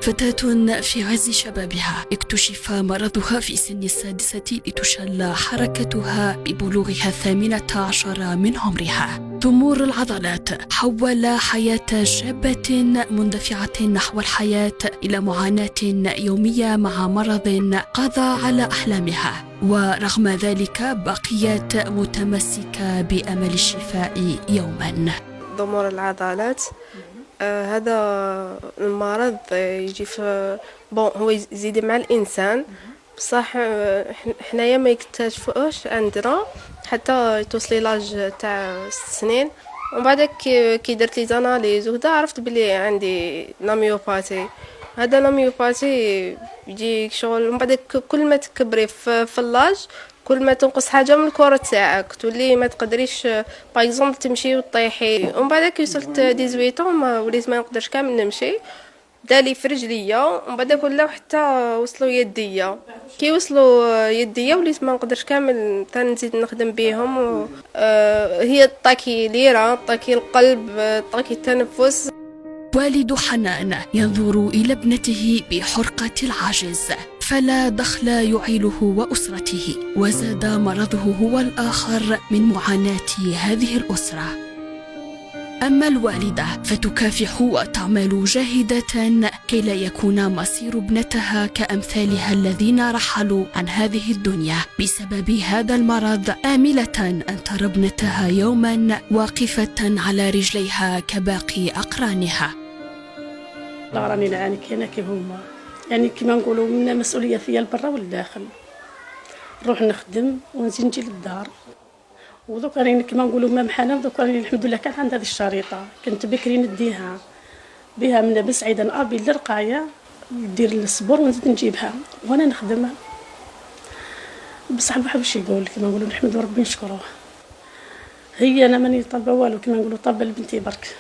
فتاة في عز شبابها اكتشف مرضها في سن السادسة لتشل حركتها ببلوغها 18 من عمرها. ضمور العضلات حول حياة شابة مندفعة نحو الحياة إلى معاناة يومية مع مرض قضى على أحلامها، ورغم ذلك بقيت متمسكة بأمل الشفاء يوما. ضمور العضلات هذا المرض يجي في هو يزيد مع الانسان، بصح حنايا ما يكتشفوش عندنا حتى توصلي لاج تاع 6 سنين. ومن بعد كي درت لي زاناليز وكذا عرفت بلي عندي لاميوباثي. هذا لاميوباثي يجي شغل من بعد كل ما تكبري في اللاج كل ما تنقص حاجه من الكره تاعك تولي ما تقدريش باغ تمشي وطيحي. ومن بعد كي وصلت 18 ما وليت ما نقدرش كامل نمشي، دالي في رجليا ومن بعد ولاو حتى وصلوا يديا. كي وصلوا يديا وليت ما نقدرش كامل حتى نزيد نخدم بهم. هي طاكي ليره، طاكي القلب، طاكي التنفس. والد حنان ينظر إلى ابنته بحرقة العجز، فلا دخل يعيله وأسرته، وزاد مرضه هو الآخر من معاناة هذه الأسرة. أما الوالدة فتكافح وتعمل جاهدة كي لا يكون مصير ابنتها كأمثالها الذين رحلوا عن هذه الدنيا بسبب هذا المرض، آملة أن ترى ابنتها يوما واقفة على رجليها كباقي أقرانها. لا راني نعاني كاينه كي هما، يعني كيما نقولوا منا مسؤوليه فيا البرا والداخل، نروح نخدم ونزيد نجي للدار. ودوك راني كيما نقولوا مام حنان دوك راني الحمد لله كان عند هذه الشريطه، كنت بكري نديها بها من بسعيده ابي للرقايه ندير الصبور ونزيد نجيبها وانا نخدمها. بصح الواحد واش يقول كيما نقولوا نحمد ربي نشكروه. هي انا ماني طالبه والو كيما نقولوا طالبه لبنتي برك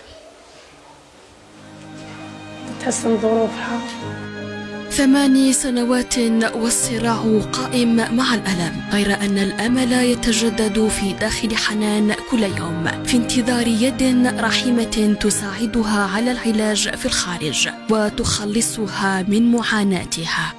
تحسن ظروفها. 8 سنوات والصراع قائم مع الألم، غير أن الأمل يتجدد في داخل حنان كل يوم في انتظار يد رحيمة تساعدها على العلاج في الخارج وتخلصها من معاناتها.